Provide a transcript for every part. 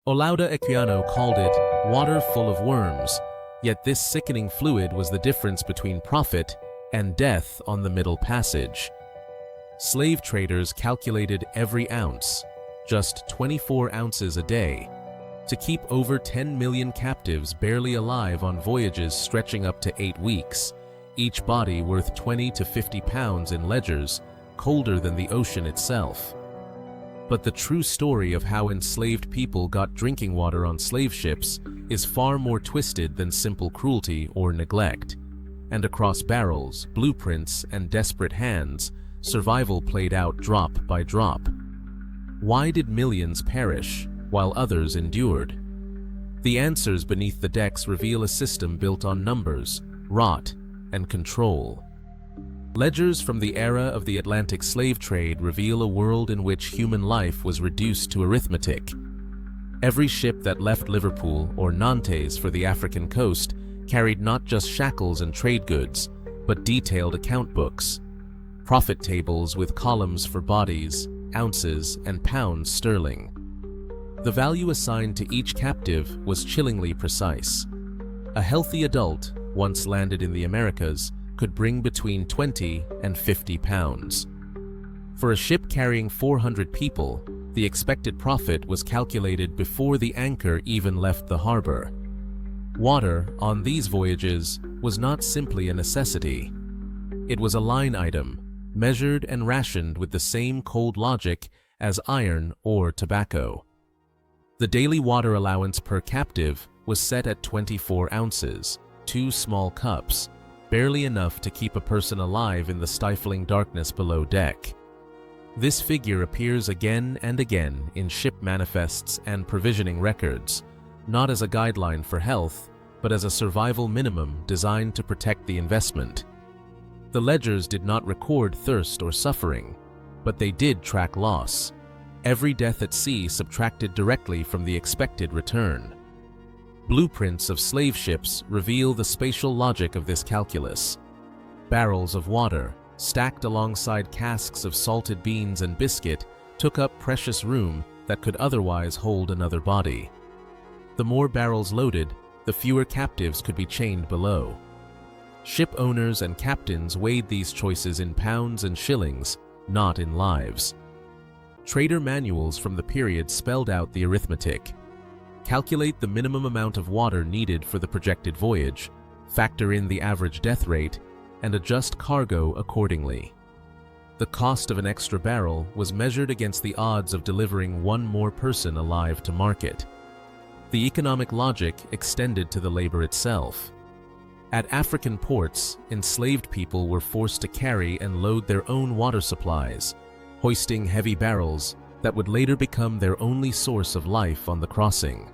Olaudah Equiano called it water full of worms, yet this sickening fluid was the difference between profit and death on the Middle Passage. Slave traders calculated every ounce, just 24 ounces a day, to keep over 10 million captives barely alive on voyages stretching up to 8 weeks, each body worth 20 to 50 pounds in ledgers, colder than the ocean itself. But the true story of how enslaved people got drinking water on slave ships is far more twisted than simple cruelty or neglect. And across barrels, blueprints, and desperate hands, survival played out drop by drop. Why did millions perish while others endured? The answers beneath the decks reveal a system built on numbers, rot, and control. Ledgers from the era of the Atlantic slave trade reveal a world in which human life was reduced to arithmetic. Every ship that left Liverpool or Nantes for the African coast carried not just shackles and trade goods, but detailed account books, profit tables with columns for bodies, ounces, and pounds sterling. The value assigned to each captive was chillingly precise. A healthy adult, once landed in the Americas, could bring between 20 and 50 pounds. For a ship carrying 400 people, the expected profit was calculated before the anchor even left the harbor. Water, on these voyages, was not simply a necessity. It was a line item, measured and rationed with the same cold logic as iron or tobacco. The daily water allowance per captive was set at 24 ounces, 2 small cups, barely enough to keep a person alive in the stifling darkness below deck. This figure appears again and again in ship manifests and provisioning records, not as a guideline for health, but as a survival minimum designed to protect the investment. The ledgers did not record thirst or suffering, but they did track loss. Every death at sea subtracted directly from the expected return. Blueprints of slave ships reveal the spatial logic of this calculus. Barrels of water, stacked alongside casks of salted beans and biscuit, took up precious room that could otherwise hold another body. The more barrels loaded, the fewer captives could be chained below. Ship owners and captains weighed these choices in pounds and shillings, not in lives. Trader manuals from the period spelled out the arithmetic. Calculate the minimum amount of water needed for the projected voyage, factor in the average death rate, and adjust cargo accordingly. The cost of an extra barrel was measured against the odds of delivering one more person alive to market. The economic logic extended to the labor itself. At African ports, enslaved people were forced to carry and load their own water supplies, hoisting heavy barrels that would later become their only source of life on the crossing.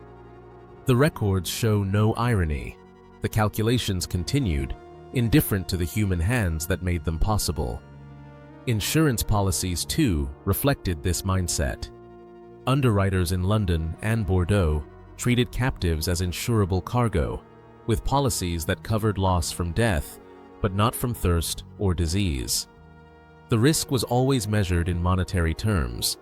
The records show no irony. The calculations continued, indifferent to the human hands that made them possible. Insurance policies, too, reflected this mindset. Underwriters in London and Bordeaux treated captives as insurable cargo, with policies that covered loss from death, but not from thirst or disease. The risk was always measured in monetary terms.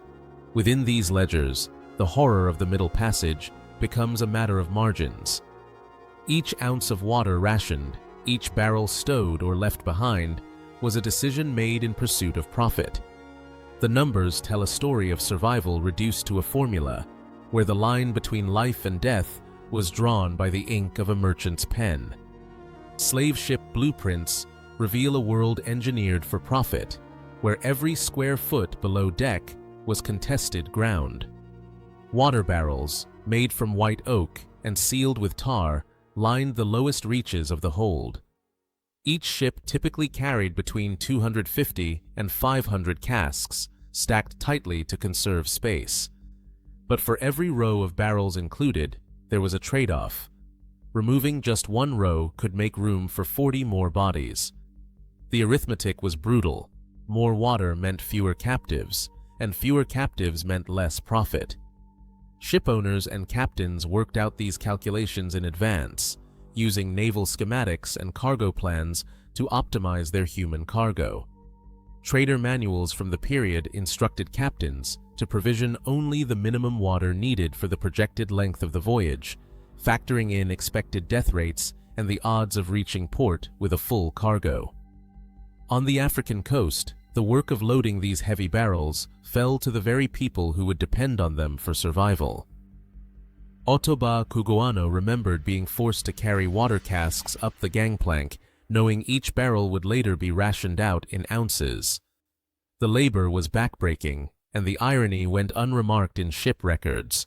Within these ledgers, the horror of the Middle Passage becomes a matter of margins. Each ounce of water rationed, each barrel stowed or left behind, was a decision made in pursuit of profit. The numbers tell a story of survival reduced to a formula, where the line between life and death was drawn by the ink of a merchant's pen. Slave ship blueprints reveal a world engineered for profit, where every square foot below deck was contested ground. Water barrels, made from white oak and sealed with tar, lined the lowest reaches of the hold. Each ship typically carried between 250 and 500 casks, stacked tightly to conserve space. But for every row of barrels included, there was a trade-off. Removing just one row could make room for 40 more bodies. The arithmetic was brutal. More water meant fewer captives, and fewer captives meant less profit. Shipowners and captains worked out these calculations in advance, using naval schematics and cargo plans to optimize their human cargo. Trader manuals from the period instructed captains to provision only the minimum water needed for the projected length of the voyage, factoring in expected death rates and the odds of reaching port with a full cargo. On the African coast, the work of loading these heavy barrels fell to the very people who would depend on them for survival. Otoba Kugoano remembered being forced to carry water casks up the gangplank, knowing each barrel would later be rationed out in ounces. The labor was backbreaking, and the irony went unremarked in ship records.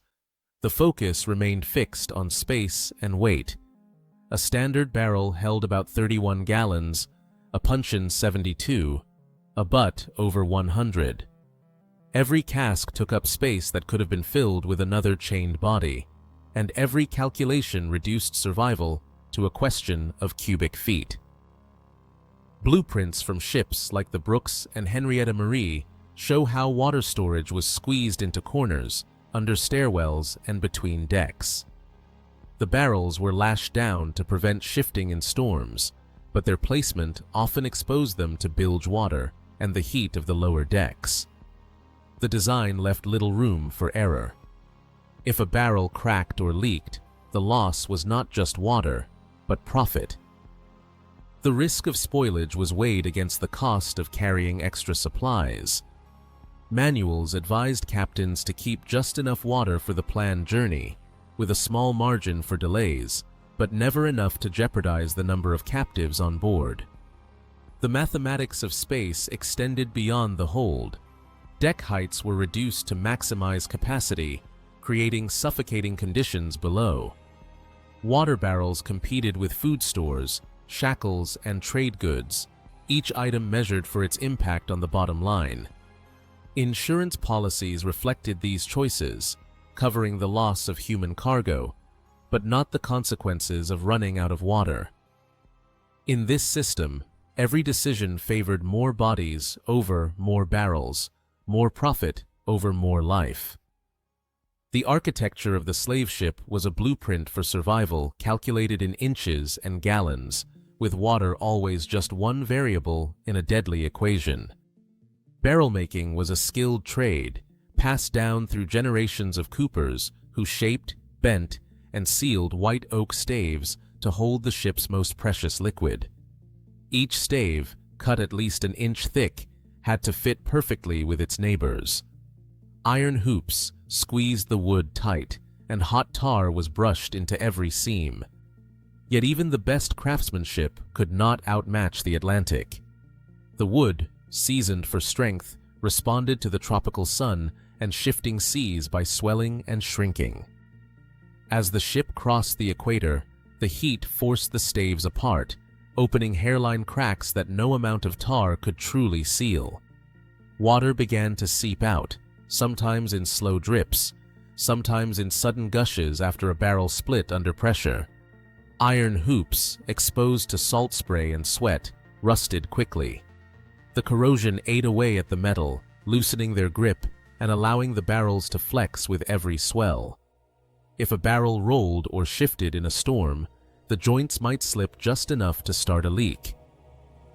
The focus remained fixed on space and weight. A standard barrel held about 31 gallons, a puncheon 72, a butt over 100. Every cask took up space that could have been filled with another chained body, and every calculation reduced survival to a question of cubic feet. Blueprints from ships like the Brooks and Henrietta Marie show how water storage was squeezed into corners, under stairwells, and between decks. The barrels were lashed down to prevent shifting in storms, but their placement often exposed them to bilge water and the heat of the lower decks. The design left little room for error. If a barrel cracked or leaked, the loss was not just water, but profit. The risk of spoilage was weighed against the cost of carrying extra supplies. Manuals advised captains to keep just enough water for the planned journey, with a small margin for delays, but never enough to jeopardize the number of captives on board. The mathematics of space extended beyond the hold. Deck heights were reduced to maximize capacity, creating suffocating conditions below. Water barrels competed with food stores, shackles, and trade goods, each item measured for its impact on the bottom line. Insurance policies reflected these choices, covering the loss of human cargo, but not the consequences of running out of water. In this system, every decision favored more bodies over more barrels, more profit over more life. The architecture of the slave ship was a blueprint for survival calculated in inches and gallons, with water always just one variable in a deadly equation. Barrel making was a skilled trade, passed down through generations of coopers who shaped, bent, and sealed white oak staves to hold the ship's most precious liquid. Each stave, cut at least an inch thick, had to fit perfectly with its neighbors. Iron hoops squeezed the wood tight, and hot tar was brushed into every seam. Yet even the best craftsmanship could not outmatch the Atlantic. The wood, seasoned for strength, responded to the tropical sun and shifting seas by swelling and shrinking. As the ship crossed the equator, the heat forced the staves apart, opening hairline cracks that no amount of tar could truly seal. Water began to seep out, sometimes in slow drips, sometimes in sudden gushes after a barrel split under pressure. Iron hoops, exposed to salt spray and sweat, rusted quickly. The corrosion ate away at the metal, loosening their grip and allowing the barrels to flex with every swell. If a barrel rolled or shifted in a storm, the joints might slip just enough to start a leak.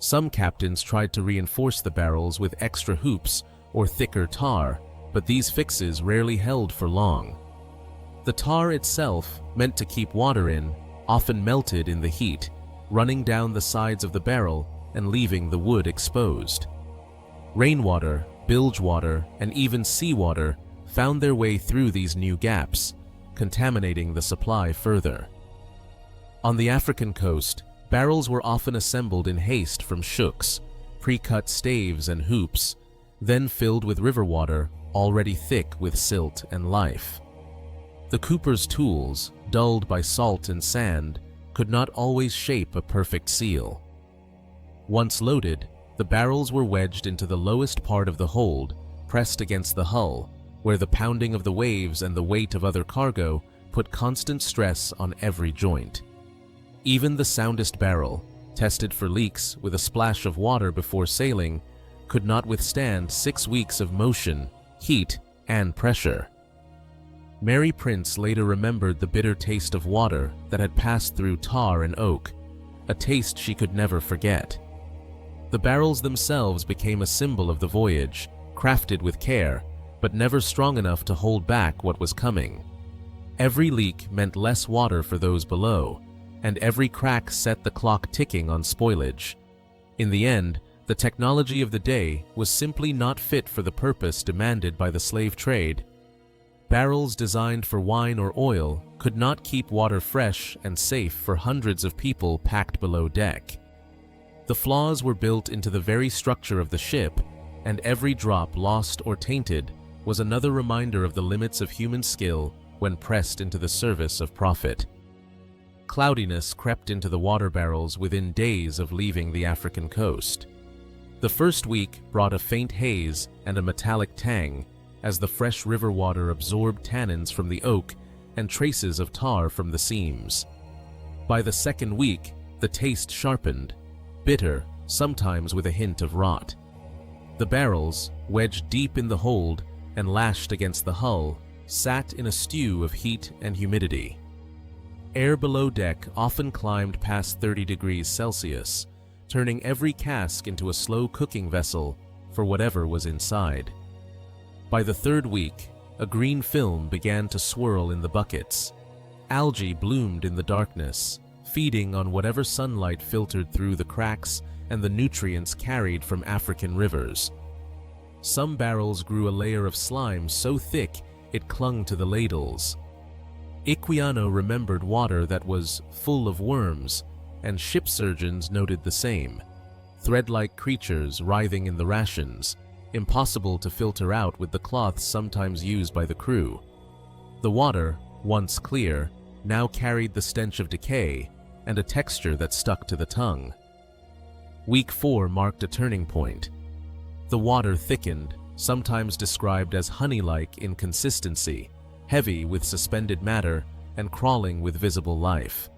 Some captains tried to reinforce the barrels with extra hoops or thicker tar, but these fixes rarely held for long. The tar itself, meant to keep water in, often melted in the heat, running down the sides of the barrel and leaving the wood exposed. Rainwater, bilge water, and even seawater found their way through these new gaps, contaminating the supply further. On the African coast, barrels were often assembled in haste from shooks, pre-cut staves and hoops, then filled with river water already thick with silt and life. The cooper's tools, dulled by salt and sand, could not always shape a perfect seal. Once loaded, the barrels were wedged into the lowest part of the hold, pressed against the hull, where the pounding of the waves and the weight of other cargo put constant stress on every joint. Even the soundest barrel, tested for leaks with a splash of water before sailing, could not withstand 6 weeks of motion, heat, and pressure. Mary Prince later remembered the bitter taste of water that had passed through tar and oak, a taste she could never forget. The barrels themselves became a symbol of the voyage, crafted with care, but never strong enough to hold back what was coming. Every leak meant less water for those below, and every crack set the clock ticking on spoilage. In the end, the technology of the day was simply not fit for the purpose demanded by the slave trade. Barrels designed for wine or oil could not keep water fresh and safe for hundreds of people packed below deck. The flaws were built into the very structure of the ship, and every drop lost or tainted was another reminder of the limits of human skill when pressed into the service of profit. Cloudiness crept into the water barrels within days of leaving the African coast. The first week brought a faint haze and a metallic tang as the fresh river water absorbed tannins from the oak and traces of tar from the seams. By the second week, the taste sharpened, bitter, sometimes with a hint of rot. The barrels, wedged deep in the hold and lashed against the hull, sat in a stew of heat and humidity. Air below deck often climbed past 30 degrees Celsius, turning every cask into a slow cooking vessel for whatever was inside. By the third week, a green film began to swirl in the buckets. Algae bloomed in the darkness, feeding on whatever sunlight filtered through the cracks and the nutrients carried from African rivers. Some barrels grew a layer of slime so thick it clung to the ladles. Iquiano remembered water that was full of worms, and ship surgeons noted the same. Thread-like creatures writhing in the rations, impossible to filter out with the cloths sometimes used by the crew. The water, once clear, now carried the stench of decay and a texture that stuck to the tongue. Week 4 marked a turning point. The water thickened, sometimes described as honey-like in consistency, heavy with suspended matter and crawling with visible life.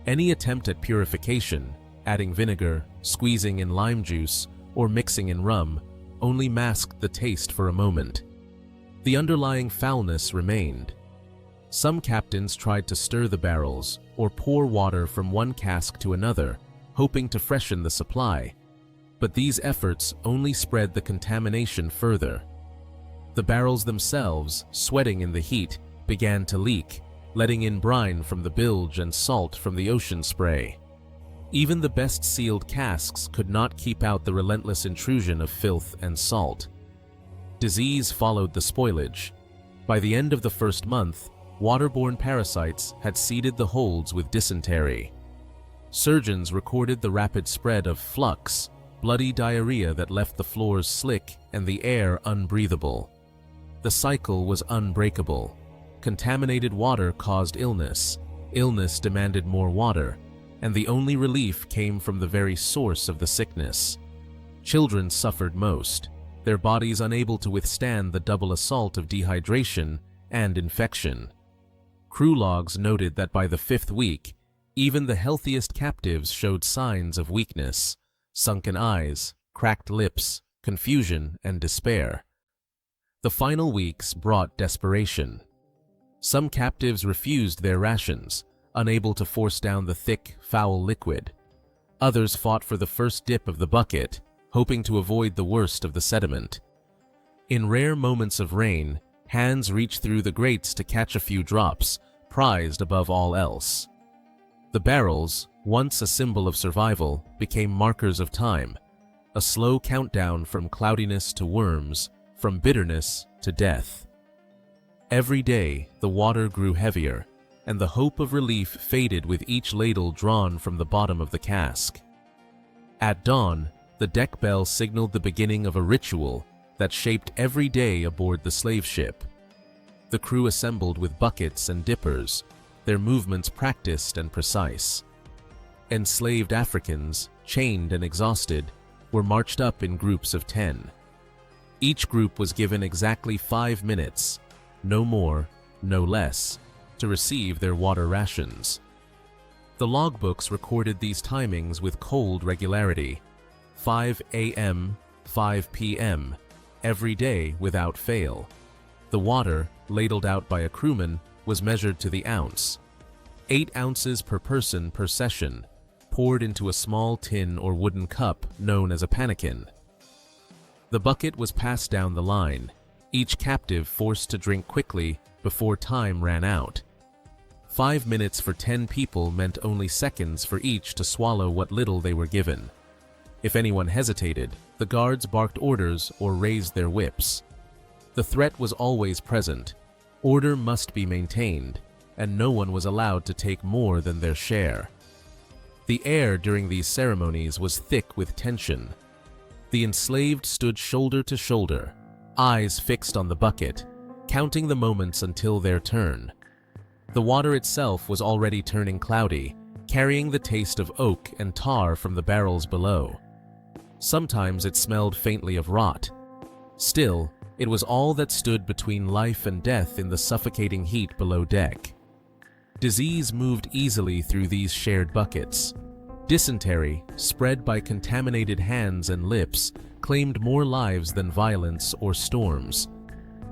Any attempt at purification, adding vinegar, squeezing in lime juice, or mixing in rum, only masked the taste for a moment. The underlying foulness remained. Some captains tried to stir the barrels or pour water from one cask to another, hoping to freshen the supply, but these efforts only spread the contamination further. The barrels themselves, sweating in the heat, began to leak, letting in brine from the bilge and salt from the ocean spray. Even the best sealed casks could not keep out the relentless intrusion of filth and salt. Disease followed the spoilage. By the end of the first month, waterborne parasites had seeded the holds with dysentery. Surgeons recorded the rapid spread of flux, bloody diarrhea that left the floors slick and the air unbreathable. The cycle was unbreakable. Contaminated water caused illness, illness demanded more water, and the only relief came from the very source of the sickness. Children suffered most, their bodies unable to withstand the double assault of dehydration and infection. Crew logs noted that by the 5th week, even the healthiest captives showed signs of weakness, sunken eyes, cracked lips, confusion, and despair. The final weeks brought desperation. Some captives refused their rations, unable to force down the thick, foul liquid. Others fought for the first dip of the bucket, hoping to avoid the worst of the sediment. In rare moments of rain, hands reached through the grates to catch a few drops, prized above all else. The barrels, once a symbol of survival, became markers of time, a slow countdown from cloudiness to worms, from bitterness to death. Every day, the water grew heavier, and the hope of relief faded with each ladle drawn from the bottom of the cask. At dawn, the deck bell signaled the beginning of a ritual that shaped every day aboard the slave ship. The crew assembled with buckets and dippers, their movements practiced and precise. Enslaved Africans, chained and exhausted, were marched up in groups of 10. Each group was given exactly 5 minutes, no more, no less, to receive their water rations. The logbooks recorded these timings with cold regularity: 5 a.m., 5 p.m., every day without fail. The water, ladled out by a crewman, was measured to the ounce. 8 ounces per person per session, poured into a small tin or wooden cup known as a pannikin. The bucket was passed down the line, each captive forced to drink quickly before time ran out. 5 minutes for 10 people meant only seconds for each to swallow what little they were given. If anyone hesitated, the guards barked orders or raised their whips. The threat was always present. Order must be maintained, and no one was allowed to take more than their share. The air during these ceremonies was thick with tension. The enslaved stood shoulder to shoulder, eyes fixed on the bucket, counting the moments until their turn. The water itself was already turning cloudy, carrying the taste of oak and tar from the barrels below. Sometimes it smelled faintly of rot. Still, it was all that stood between life and death in the suffocating heat below deck. Disease moved easily through these shared buckets. Dysentery, spread by contaminated hands and lips, claimed more lives than violence or storms.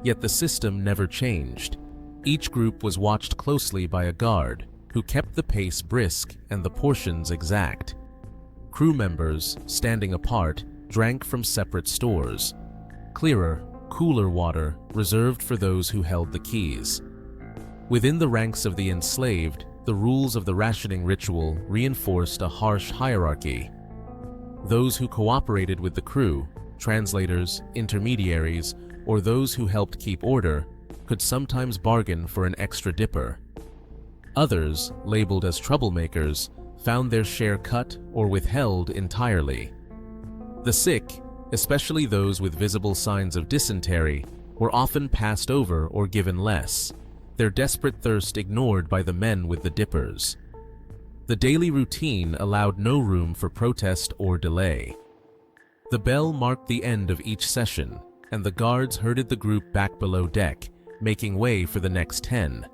Yet the system never changed. Each group was watched closely by a guard, who kept the pace brisk and the portions exact. Crew members, standing apart, drank from separate stores. Clearer, cooler water reserved for those who held the keys. Within the ranks of the enslaved, the rules of the rationing ritual reinforced a harsh hierarchy. Those who cooperated with the crew, translators, intermediaries, or those who helped keep order, could sometimes bargain for an extra dipper. Others, labeled as troublemakers, found their share cut or withheld entirely. The sick, especially those with visible signs of dysentery, were often passed over or given less, their desperate thirst ignored by the men with the dippers. The daily routine allowed no room for protest or delay. The bell marked the end of each session, and the guards herded the group back below deck, making way for the next 10.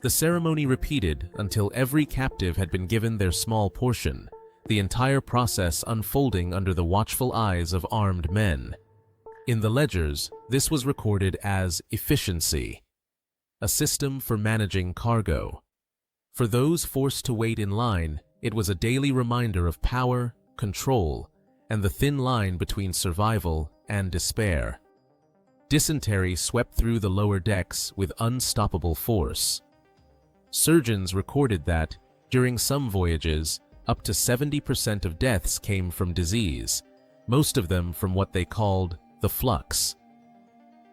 The ceremony repeated until every captive had been given their small portion, the entire process unfolding under the watchful eyes of armed men. In the ledgers, this was recorded as efficiency, a system for managing cargo. For those forced to wait in line, it was a daily reminder of power, control, and the thin line between survival and despair. Dysentery swept through the lower decks with unstoppable force. Surgeons recorded that, during some voyages, up to 70% of deaths came from disease, most of them from what they called the flux.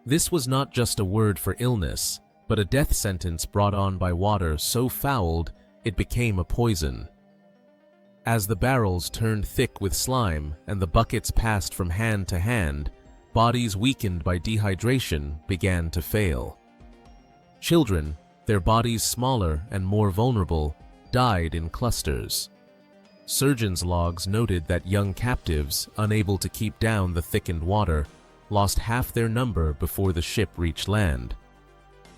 This was not just a word for illness, but a death sentence brought on by water so fouled it became a poison. As the barrels turned thick with slime and the buckets passed from hand to hand, bodies weakened by dehydration began to fail. Children, their bodies smaller and more vulnerable, died in clusters. Surgeons' logs noted that young captives, unable to keep down the thickened water, lost half their number before the ship reached land.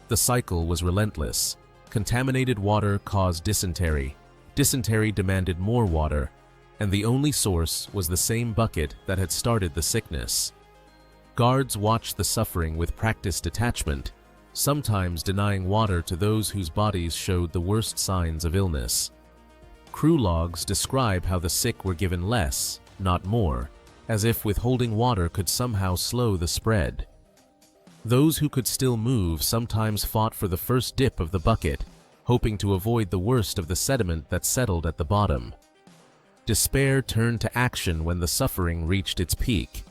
The cycle was relentless. Contaminated water caused dysentery. Dysentery demanded more water, and the only source was the same bucket that had started the sickness. Guards watched the suffering with practiced detachment, sometimes denying water to those whose bodies showed the worst signs of illness. Crew logs describe how the sick were given less, not more, as if withholding water could somehow slow the spread. Those who could still move sometimes fought for the first dip of the bucket, hoping to avoid the worst of the sediment that settled at the bottom. Despair turned to action when the suffering reached its peak.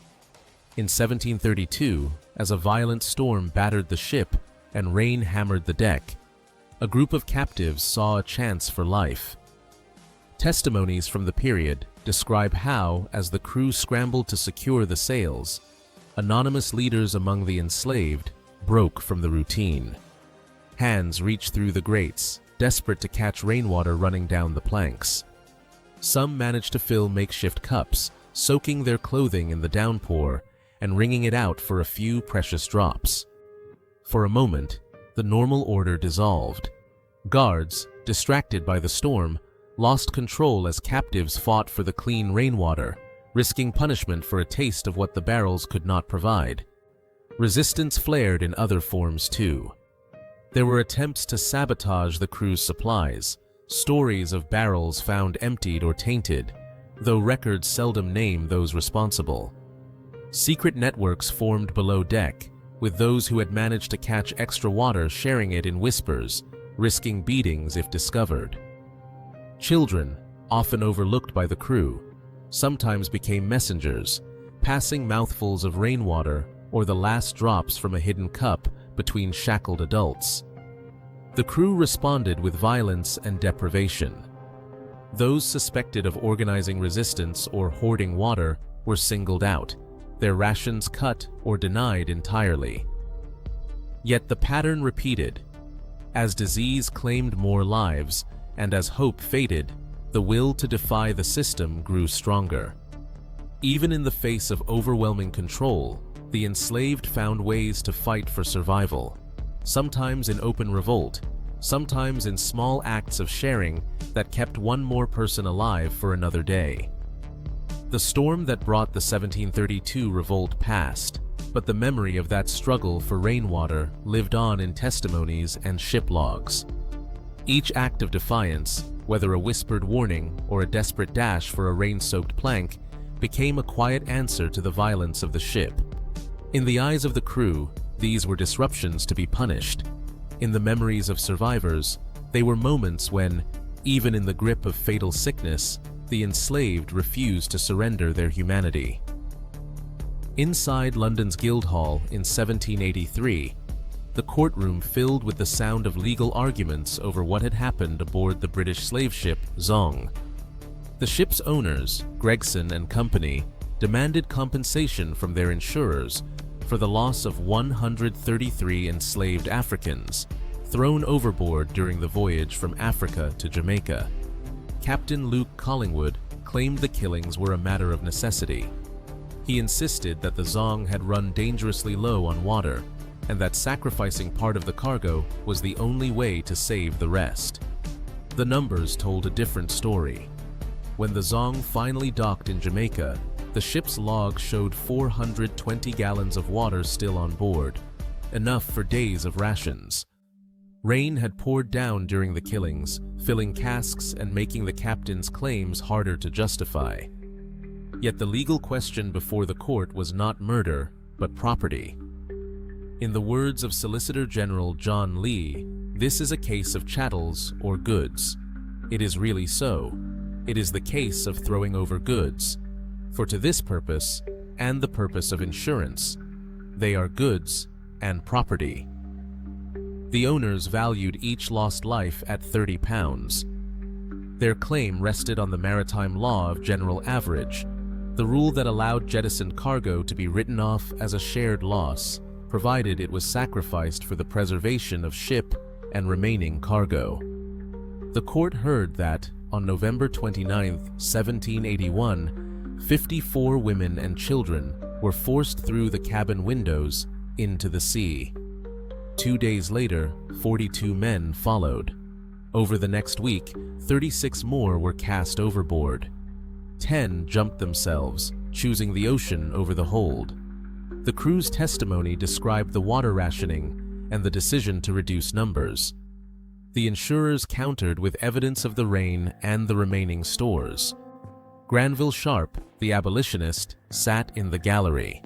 In 1732, as a violent storm battered the ship and rain hammered the deck, a group of captives saw a chance for life. Testimonies from the period describe how, as the crew scrambled to secure the sails, anonymous leaders among the enslaved broke from the routine. Hands reached through the grates, desperate to catch rainwater running down the planks. Some managed to fill makeshift cups, soaking their clothing in the downpour and wringing it out for a few precious drops. For a moment, the normal order dissolved. Guards, distracted by the storm, lost control as captives fought for the clean rainwater, risking punishment for a taste of what the barrels could not provide. Resistance flared in other forms too. There were attempts to sabotage the crew's supplies, stories of barrels found emptied or tainted, though records seldom name those responsible. Secret networks formed below deck, with those who had managed to catch extra water sharing it in whispers, risking beatings if discovered. Children, often overlooked by the crew, sometimes became messengers, passing mouthfuls of rainwater or the last drops from a hidden cup between shackled adults. The crew responded with violence and deprivation. Those suspected of organizing resistance or hoarding water were singled out, their rations cut or denied entirely. Yet the pattern repeated. As disease claimed more lives and as hope faded, the will to defy the system grew stronger. Even in the face of overwhelming control, the enslaved found ways to fight for survival, sometimes in open revolt, sometimes in small acts of sharing that kept one more person alive for another day. The storm that brought the 1732 revolt passed, but the memory of that struggle for rainwater lived on in testimonies and ship logs. Each act of defiance, whether a whispered warning or a desperate dash for a rain-soaked plank, became a quiet answer to the violence of the ship. In the eyes of the crew, these were disruptions to be punished. In the memories of survivors, they were moments when, even in the grip of fatal sickness, the enslaved refused to surrender their humanity. Inside London's Guildhall in 1783, the courtroom filled with the sound of legal arguments over what had happened aboard the British slave ship Zong. The ship's owners, Gregson and Company, demanded compensation from their insurers for the loss of 133 enslaved Africans, thrown overboard during the voyage from Africa to Jamaica. Captain Luke Collingwood claimed the killings were a matter of necessity. He insisted that the Zong had run dangerously low on water, and that sacrificing part of the cargo was the only way to save the rest. The numbers told a different story. When the Zong finally docked in Jamaica, the ship's log showed 420 gallons of water still on board, enough for days of rations. Rain had poured down during the killings, filling casks and making the captain's claims harder to justify. Yet the legal question before the court was not murder, but property. In the words of Solicitor General John Lee, this is a case of chattels or goods. It is really so. It is the case of throwing over goods. For to this purpose, and the purpose of insurance, they are goods and property. The owners valued each lost life at £30. Their claim rested on the maritime law of general average, the rule that allowed jettisoned cargo to be written off as a shared loss, provided it was sacrificed for the preservation of ship and remaining cargo. The court heard that, on November 29, 1781, 54 women and children were forced through the cabin windows into the sea. 2 days later, 42 men followed. Over the next week, 36 more were cast overboard. 10 jumped themselves, choosing the ocean over the hold. The crew's testimony described the water rationing and the decision to reduce numbers. The insurers countered with evidence of the rain and the remaining stores. Granville Sharp, the abolitionist, sat in the gallery.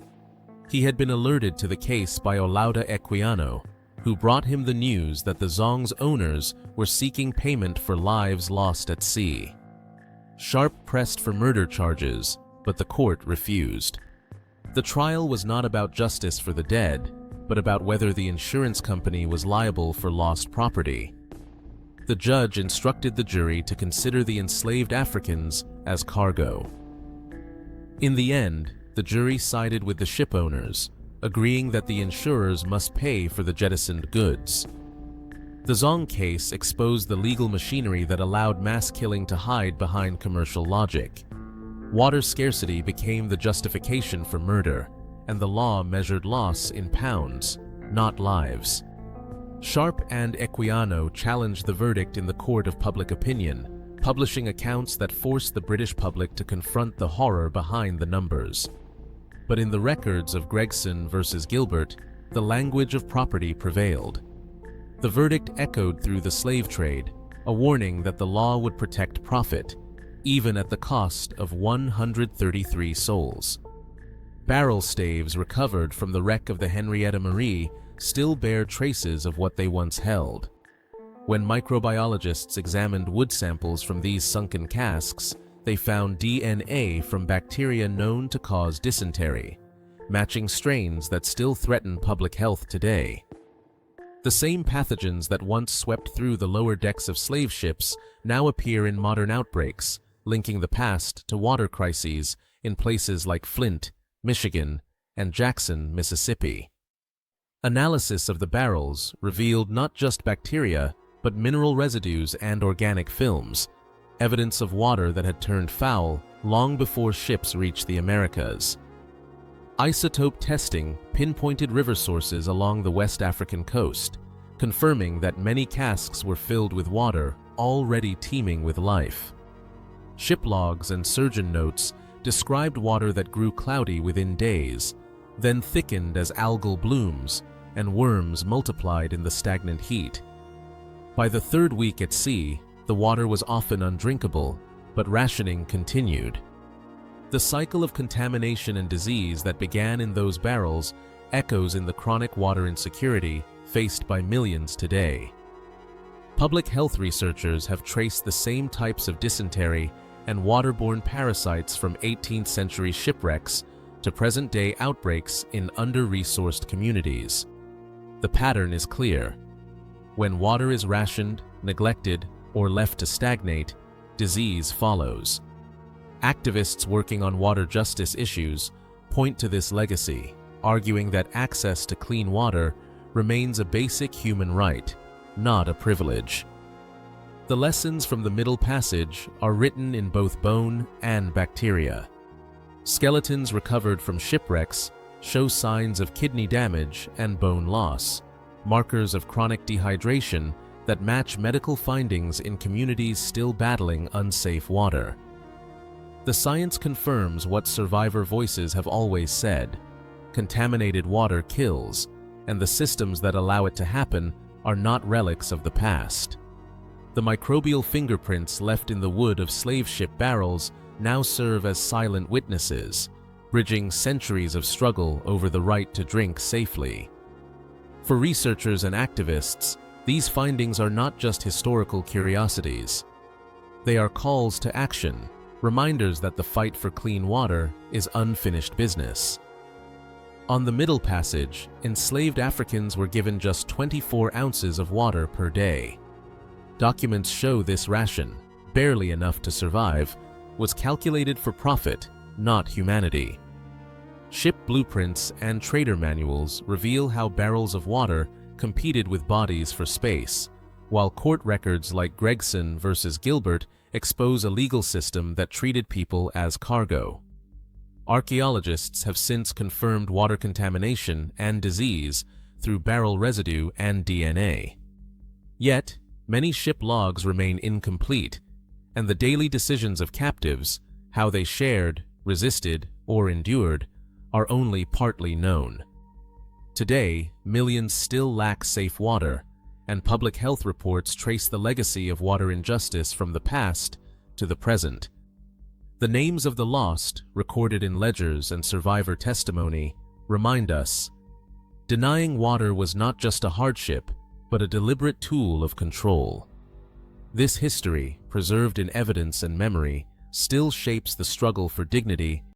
He had been alerted to the case by Olaudah Equiano, who brought him the news that the Zong's owners were seeking payment for lives lost at sea. Sharp pressed for murder charges, but the court refused. The trial was not about justice for the dead, but about whether the insurance company was liable for lost property. The judge instructed the jury to consider the enslaved Africans as cargo. In the end, the jury sided with the ship owners, agreeing that the insurers must pay for the jettisoned goods. The Zong case exposed the legal machinery that allowed mass killing to hide behind commercial logic. Water scarcity became the justification for murder, and the law measured loss in pounds, not lives. Sharp and Equiano challenged the verdict in the court of public opinion, publishing accounts that forced the British public to confront the horror behind the numbers. But in the records of Gregson versus Gilbert, the language of property prevailed. The verdict echoed through the slave trade, a warning that the law would protect profit, even at the cost of 133 souls. Barrel staves recovered from the wreck of the Henrietta Marie still bear traces of what they once held. When microbiologists examined wood samples from these sunken casks, they found DNA from bacteria known to cause dysentery, matching strains that still threaten public health today. The same pathogens that once swept through the lower decks of slave ships now appear in modern outbreaks, linking the past to water crises in places like Flint, Michigan, and Jackson, Mississippi. Analysis of the barrels revealed not just bacteria, but mineral residues and organic films, evidence of water that had turned foul long before ships reached the Americas. Isotope testing pinpointed river sources along the West African coast, confirming that many casks were filled with water already teeming with life. Ship logs and surgeon notes described water that grew cloudy within days, then thickened as algal blooms and worms multiplied in the stagnant heat. By the third week at sea, the water was often undrinkable, but rationing continued. The cycle of contamination and disease that began in those barrels echoes in the chronic water insecurity faced by millions today. Public health researchers have traced the same types of dysentery and waterborne parasites from 18th century shipwrecks to present-day outbreaks in under-resourced communities. The pattern is clear. When water is rationed, neglected, or left to stagnate, disease follows. Activists working on water justice issues point to this legacy, arguing that access to clean water remains a basic human right, not a privilege. The lessons from the Middle Passage are written in both bone and bacteria. Skeletons recovered from shipwrecks show signs of kidney damage and bone loss, markers of chronic dehydration that match medical findings in communities still battling unsafe water. The science confirms what survivor voices have always said: contaminated water kills, and the systems that allow it to happen are not relics of the past. The microbial fingerprints left in the wood of slave ship barrels now serve as silent witnesses, bridging centuries of struggle over the right to drink safely. For researchers and activists, these findings are not just historical curiosities. They are calls to action, reminders that the fight for clean water is unfinished business. On the Middle Passage, enslaved Africans were given just 24 ounces of water per day. Documents show this ration, barely enough to survive, was calculated for profit, not humanity. Ship blueprints and trader manuals reveal how barrels of water competed with bodies for space, while court records like Gregson versus Gilbert expose a legal system that treated people as cargo. Archaeologists have since confirmed water contamination and disease through barrel residue and DNA. Yet, many ship logs remain incomplete, and the daily decisions of captives, how they shared, resisted, or endured, are only partly known. Today, millions still lack safe water, and public health reports trace the legacy of water injustice from the past to the present. The names of the lost, recorded in ledgers and survivor testimony, remind us: denying water was not just a hardship, but a deliberate tool of control. This history, preserved in evidence and memory, still shapes the struggle for dignity